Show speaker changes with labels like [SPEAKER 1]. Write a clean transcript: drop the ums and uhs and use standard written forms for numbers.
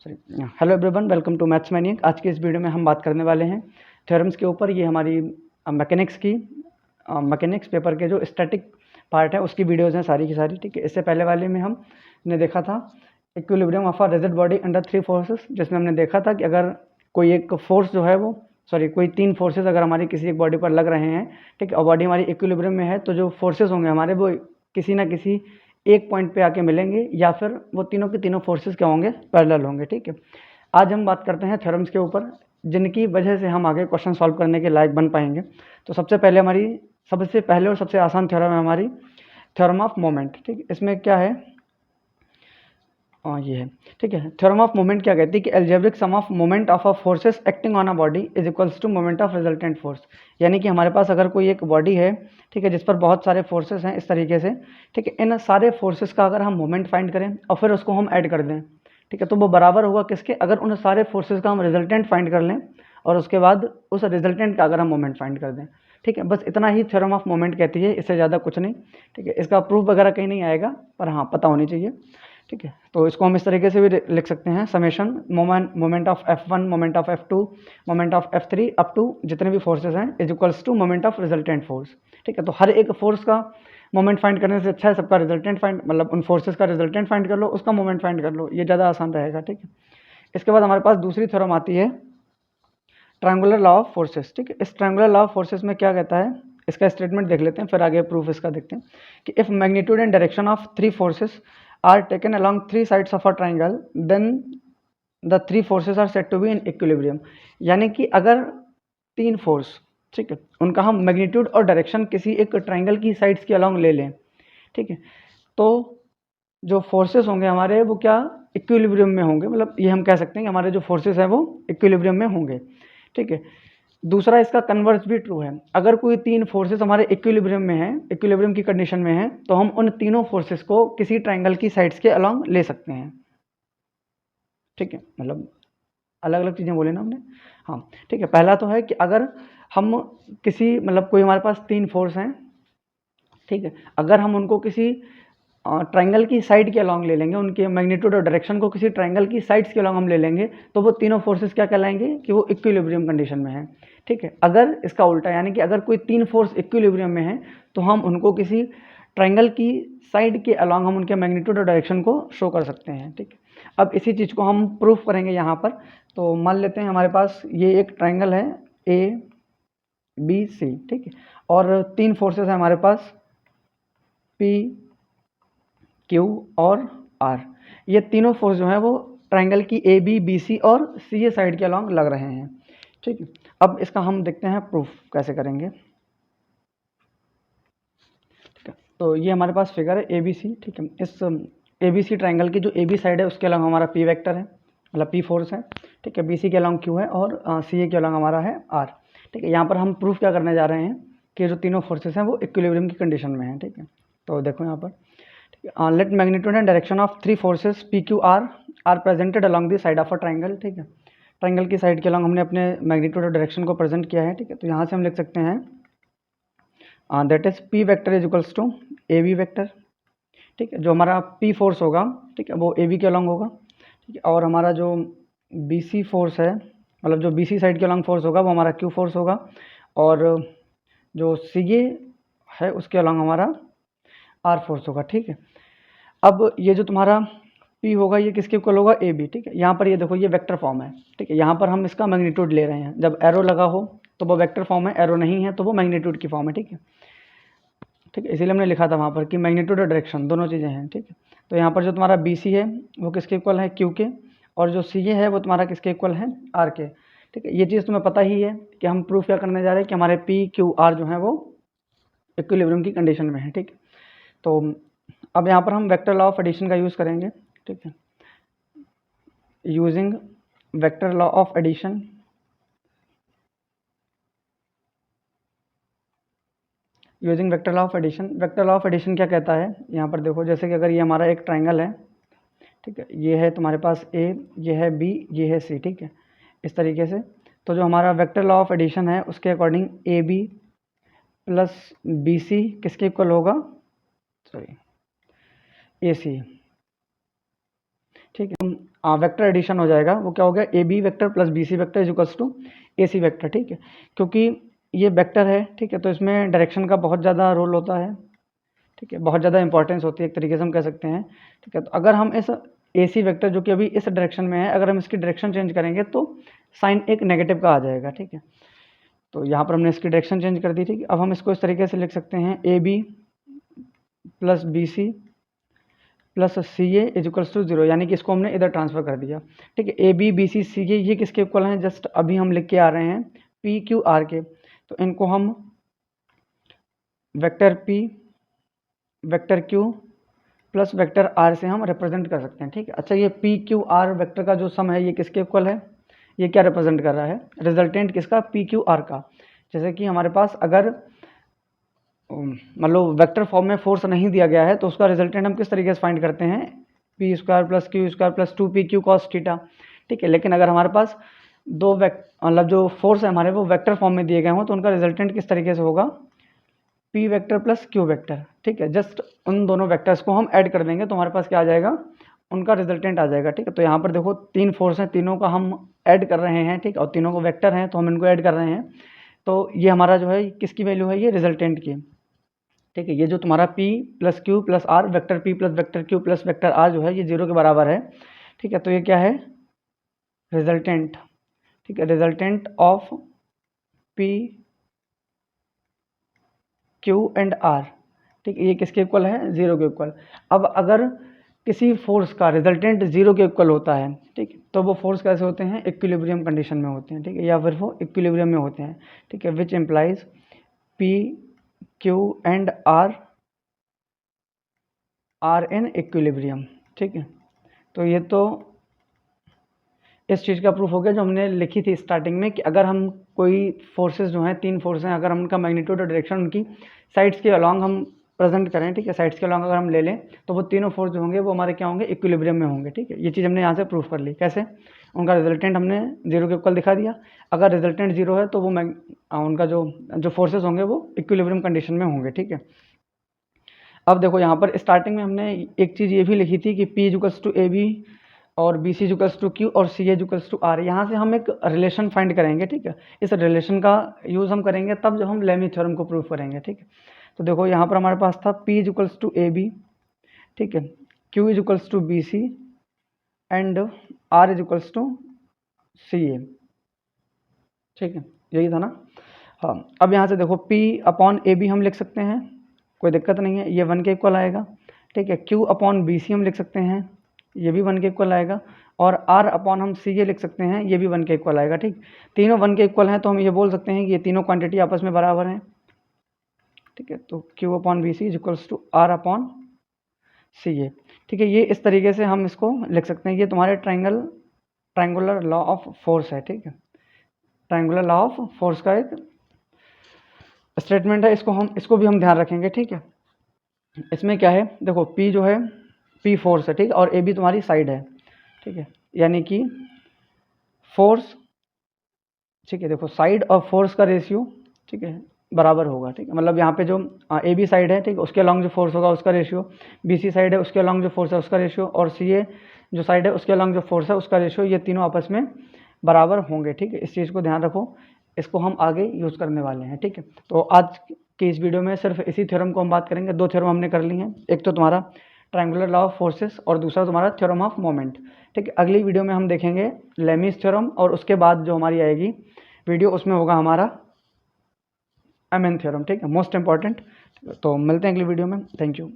[SPEAKER 1] Sorry hello everyone, welcome to maths maniac. आज के इस वीडियो में हम बात करने वाले हैं थ्योरम्स के ऊपर। ये हमारी मैकेनिक्स पेपर के जो स्टैटिक पार्ट है उसकी वीडियोज़ हैं सारी की सारी, ठीक है। इससे पहले वाले में हमने देखा था equilibrium of a rigid body under 3 forces, जिसमें हमने देखा था कि अगर कोई एक फोर्स जो है वो कोई 3 फोर्सेस अगर हमारी किसी एक बॉडी पर लग रहे हैं, ठीक है, और बॉडी हमारी इक्विलिब्रियम में है, तो जो फोर्सेस होंगे हमारे वो किसी ना किसी एक पॉइंट पे आके मिलेंगे, या फिर वो तीनों के तीनों फोर्सेस क्या होंगे, पैरेलल होंगे, ठीक है। आज हम बात करते हैं थ्योरम्स के ऊपर, जिनकी वजह से हम आगे क्वेश्चन सॉल्व करने के लायक बन पाएंगे। तो सबसे पहले और सबसे आसान थ्योरम है हमारी थ्योरम ऑफ मोमेंट, ठीक है। इसमें क्या है, ये है, ठीक है। थ्योरम ऑफ मोमेंट क्या कहती है कि algebraic sum of moment of a forces acting on a body is equals to moment of resultant force. यानी कि हमारे पास अगर कोई एक बॉडी है, ठीक है, जिस पर बहुत सारे फोर्सेस हैं इस तरीके से, ठीक है, इन सारे फोर्सेस का अगर हम मोमेंट फाइंड करें और फिर उसको हम ऐड कर दें, ठीक है, तो वो बराबर होगा किसके, अगर उन सारे फोर्सेस का हम रिजल्टेंट फाइंड कर लें और उसके बाद उस रिजल्टेंट का अगर हम मोमेंट फाइंड कर दें, ठीक है। बस इतना ही थ्योरम ऑफ मोमेंट कहती है, इससे ज़्यादा कुछ नहीं, ठीक है। इसका प्रूफ वगैरह कहीं नहीं आएगा, पर हाँ पता होनी चाहिए, ठीक है। तो इसको हम इस तरीके से भी लिख सकते हैं, summation moment of F1, moment of F2, moment of F3 up to जितने भी फोर्सेस हैं is equals to moment of resultant force, ठीक है। तो हर एक फोर्स का मोमेंट फाइंड करने से अच्छा है सबका रिजल्टेंट फाइंड, मतलब उन फोर्सेस का रिजल्टेंट फाइंड कर लो, उसका मोमेंट फाइंड कर लो, ये ज़्यादा आसान रहेगा, ठीक है। इसके बाद हमारे पास दूसरी थ्योरम आती है ट्रायंगुलर लॉ ऑफ फोर्सेस, ठीक है। इस ट्रायंगुलर लॉ ऑफ फोर्सेस में क्या कहता है, इसका स्टेटमेंट देख लेते हैं, फिर आगे प्रूफ इसका देखते हैं कि if magnitude and direction of 3 forces are taken along 3 sides of a triangle, then the 3 forces are said to be in equilibrium। यानी कि अगर 3 फोर्स, ठीक है, उनका हम मैग्नीट्यूड और डायरेक्शन किसी एक ट्राइंगल की साइड्स के अलॉन्ग ले लें, ठीक है, तो जो फोर्सेस होंगे हमारे वो क्या, इक्विलिब्रियम में होंगे। मतलब ये हम कह सकते हैं कि हमारे जो फोर्सेस हैं वो इक्विलिब्रियम में होंगे, ठीक है। दूसरा इसका कन्वर्स भी ट्रू है, अगर कोई 3 फोर्सेस हमारे इक्विलिब्रियम में हैं, इक्विलिब्रियम की कंडीशन में है, तो हम उन तीनों फोर्सेस को किसी ट्राइंगल की साइड्स के अलॉन्ग ले सकते हैं, ठीक है। मतलब अलग अलग चीज़ें बोले ना हमने, हाँ, ठीक है। पहला तो है कि अगर हम किसी, मतलब कोई हमारे पास 3 फोर्स हैं, ठीक है, अगर हम उनको किसी ट्राइंगल की साइड के अलॉन्ग ले लेंगे, उनके मैग्नीट्यूड और डायरेक्शन को किसी ट्राइंगल की साइड्स के अलॉन्ग हम ले लेंगे, तो वो तीनों फोर्सेस क्या कहलाएंगे कि वो इक्विलिब्रियम कंडीशन में है, ठीक है। अगर इसका उल्टा, यानी कि अगर कोई 3 फोर्स इक्विलिब्रियम में है, तो हम उनको किसी ट्राइंगल की साइड के अलॉन्ग हम उनके मैग्नीट्यूड और डायरेक्शन को शो कर सकते हैं, ठीक है। अब इसी चीज़ को हम प्रूफ करेंगे यहाँ पर। तो मान लेते हैं हमारे पास ये एक ट्राइंगल है ABC, ठीक है, और 3 फोर्सेस हैं हमारे पास P, Q और R। ये तीनों फोर्स जो है वो ट्राइंगल की AB, BC और CA साइड के अलॉन्ग लग रहे हैं, ठीक है। अब इसका हम देखते हैं प्रूफ कैसे करेंगे, ठीक है। तो ये हमारे पास फिगर है ABC, ठीक है। इस ABC ट्राइंगल की जो AB साइड है उसके अलॉन्ग हमारा P वेक्टर है, मतलब P फोर्स है, ठीक है। BC के अलॉन्ग Q है और CA के अलॉन्ग हमारा है R, ठीक है। यहाँ पर हम प्रूफ क्या करने जा रहे हैं कि जो तीनों फोर्सेस हैं वो इक्विलिब्रियम की कंडीशन में हैं, ठीक है। तो देखो यहाँ पर, let magnitude and direction of 3 forces PQR are presented along the side of a triangle, ठीक है। ट्राइंगल की साइड के अलॉन्ग हमने अपने मैग्नीट्यूड और डायरेक्शन को प्रेजेंट किया है, ठीक है। तो यहाँ से हम लिख सकते हैं that is P vector is equals to AB vector, ठीक है। जो हमारा P फोर्स होगा, ठीक है, वो AB के अलॉन्ग होगा, ठीक है। और हमारा जो BC फोर्स है, मतलब जो BC साइड के अलॉन्ग फोर्स होगा वो हमारा Q फोर्स होगा, और जो CA है उसके अलॉन्ग हमारा R फोर्स होगा, ठीक है। अब ये जो तुम्हारा P होगा ये किसके इक्वल होगा, AB, ठीक है। यहाँ पर ये देखो ये वेक्टर फॉर्म है, ठीक है। यहाँ पर हम इसका मैग्नीट्यूड ले रहे हैं, जब एरो लगा हो तो वो वेक्टर फॉर्म है, एरो नहीं है तो वो मैग्नीट्यूड की फॉर्म है, ठीक है, ठीक है। इसीलिए हमने लिखा था वहाँ पर कि मैग्नीट्यूड और डायरेक्शन दोनों चीज़ें हैं, ठीक है। तो यहाँ पर जो तुम्हारा BC है वो किसके इक्वल है, Q के, और जो CA है वो तुम्हारा किसके इक्वल है, R के, ठीक है। ये चीज़ तुम्हें पता ही है कि हम प्रूफ क्या करने जा रहे हैं कि हमारे PQR जो है वो इक्विलिब्रियम की कंडीशन में है, ठीक है। तो अब यहाँ पर हम वेक्टर लॉ ऑफ एडिशन का यूज़ करेंगे, ठीक है। Using vector law of addition, using vector law of addition. Vector law of addition क्या कहता है, यहाँ पर देखो, जैसे कि अगर ये हमारा एक ट्राइंगल है, ठीक है, ये है तुम्हारे पास A, ये है B, ये है C, ठीक है, इस तरीके से। तो जो हमारा वेक्टर लॉ ऑफ एडिशन है उसके अकॉर्डिंग AB प्लस BC किसके इक्वल होगा, AC, ठीक है। वेक्टर एडिशन हो जाएगा, वो क्या हो गया, A B vector plus B C vector is equals to A C vector, ठीक है। क्योंकि ये वेक्टर है, ठीक है, तो इसमें डायरेक्शन का बहुत ज़्यादा रोल होता है, ठीक है, बहुत ज़्यादा इंपॉर्टेंस होती है, एक तरीके से हम कह सकते हैं, ठीक है। तो अगर हम इस ए सी वेक्टर जो कि अभी इस डायरेक्शन में है, अगर हम इसकी डायरेक्शन चेंज करेंगे तो साइन एक नेगेटिव का आ जाएगा, ठीक है। तो यहाँ पर हमने इसकी डायरेक्शन चेंज कर दी, ठीक है। अब हम इसको इस तरीके से लिख सकते हैं, A B plus B C plus C A is equals to 0, यानी कि इसको हमने इधर ट्रांसफर कर दिया, ठीक है। ए बी बी सी सी ए ये किसके इक्वल हैं, जस्ट अभी हम लिख के आ रहे हैं पी क्यू आर के। तो इनको हम vector P vector Q plus vector R से हम रिप्रेजेंट कर सकते हैं, ठीक है। अच्छा, ये पी क्यू आर वेक्टर का जो सम है ये किसके इक्वल है, ये क्या रिप्रेजेंट कर रहा है, रिजल्टेंट किसका, पी क्यू आर का। जैसे कि हमारे पास अगर मतलब वेक्टर फॉर्म में फोर्स नहीं दिया गया है तो उसका रिजल्टेंट हम किस तरीके से फाइंड करते हैं, P square plus Q square plus 2 PQ cos theta, ठीक है। लेकिन अगर हमारे पास दो मतलब जो फोर्स है हमारे वो वेक्टर फॉर्म में दिए गए हों तो उनका रिजल्टेंट किस तरीके से होगा, P vector plus Q vector, ठीक है। जस्ट उन दोनों वेक्टर्स को हम ऐड कर देंगे तो हमारे पास क्या आ जाएगा, उनका रिजल्टेंट आ जाएगा, ठीक है। तो यहाँ पर देखो 3 फोर्स हैं, तीनों का हम ऐड कर रहे हैं, ठीक, और तीनों को वेक्टर हैं तो हम इनको ऐड कर रहे हैं। तो ये हमारा जो है किसकी वैल्यू है, ये रिजल्टेंट की, ठीक है। ये जो तुम्हारा P plus Q plus R, vector P plus vector Q plus vector R जो है ये 0 के बराबर है, ठीक है। तो ये क्या है, रिजल्टेंट, ठीक है, resultant of P Q and R, ठीक है। ये किसके इक्वल है, 0 के इक्वल। अब अगर किसी फोर्स का रिजल्टेंट 0 के इक्वल होता है, ठीक, तो वो फोर्स कैसे होते हैं, इक्विलिब्रियम कंडीशन में होते हैं, ठीक है, या फिर वो इक्विलिब्रियम में होते हैं, ठीक है। Which implies P Q and R are in equilibrium, ठीक है। तो ये तो इस चीज़ का प्रूफ हो गया जो हमने लिखी थी स्टार्टिंग में कि अगर हम कोई फोर्सेस जो हैं, 3 फोर्स हैं, अगर हम उनका मैग्नीट्यूड और डायरेक्शन उनकी साइड्स के अलॉन्ग हम प्रेजेंट करें, ठीक है, साइड्स के अलॉन्ग अगर हम ले लें तो वो तीनों फोर्स जो होंगे वो हमारे क्या होंगे, इक्विलिब्रियम में होंगे, ठीक है। ये चीज़ हमने यहाँ से प्रूफ कर ली, कैसे, उनका रिजल्टेंट हमने 0 के इक्वल दिखा दिया। अगर रिजल्टेंट 0 है तो वो उनका जो फोर्सेस होंगे वो इक्विलिब्रियम कंडीशन में होंगे, ठीक है। अब देखो यहाँ पर स्टार्टिंग में हमने एक चीज़ ये भी लिखी थी कि P equals to A B और B C equals to Q और सी इक्वल्स टू आर। यहाँ से हम एक रिलेशन फाइंड करेंगे, ठीक है। इस रिलेशन का यूज़ हम करेंगे तब जब हम लेमी थ्योरम को प्रूव करेंगे, ठीक है। तो देखो यहाँ पर हमारे पास था P equals to A B, ठीक है, Q equals to B C and R equals to C A, ठीक है, यही था ना। हाँ, अब यहाँ से देखो P अपॉन ए बी हम लिख सकते हैं, कोई दिक्कत नहीं है, ये 1 के इक्वल आएगा, ठीक है। Q अपॉन बी सी हम लिख सकते हैं, ये भी 1 के इक्वल आएगा, और R अपॉन हम सी ए लिख सकते हैं, ये भी 1 के इक्वल आएगा, ठीक। तीनों 1 के इक्वल हैं तो हम ये बोल सकते हैं कि ये तीनों क्वांटिटी आपस में बराबर हैं, ठीक है। तो Q upon B C is equals to R upon C A, ठीक है। ये इस तरीके से हम इसको लिख सकते हैं, ये तुम्हारे ट्रायंगुलर लॉ ऑफ फोर्स है, ठीक है। ट्रायंगुलर लॉ ऑफ फोर्स का एक स्टेटमेंट है, इसको भी हम ध्यान रखेंगे, ठीक है। इसमें क्या है, देखो P जो है P फोर्स है, ठीक है, और ए बी तुम्हारी साइड है, ठीक है, यानी कि फोर्स, ठीक है, देखो साइड और फोर्स का रेशियो, ठीक है, बराबर होगा, ठीक है। मतलब यहाँ पे जो ए बी साइड है, ठीक है, उसके अलॉन्ग जो फोर्स होगा उसका रेशियो, बी सी साइड है उसके अलॉन्ग जो फोर्स है उसका रेशियो, और सी ए जो साइड है उसके अलॉन्ग जो फोर्स है उसका रेशियो, ये तीनों आपस में बराबर होंगे, ठीक है। इस चीज़ को ध्यान रखो, इसको हम आगे यूज़ करने वाले हैं, ठीक है। तो आज की इस वीडियो में सिर्फ इसी थ्योरम को हम बात करेंगे। 2 थ्योरम हमने कर ली हैं, एक तो तुम्हारा ट्रायंगुलर लॉ ऑफ फोर्सेस और दूसरा तुम्हारा थ्योरम ऑफ मोमेंट, ठीक है। अगली वीडियो में हम देखेंगे लेमीज थ्योरम, और उसके बाद जो हमारी आएगी वीडियो उसमें होगा हमारा एमएन थ्योरम, ठीक है, मोस्ट इंपॉर्टेंट। तो मिलते हैं अगली वीडियो में, थैंक यू।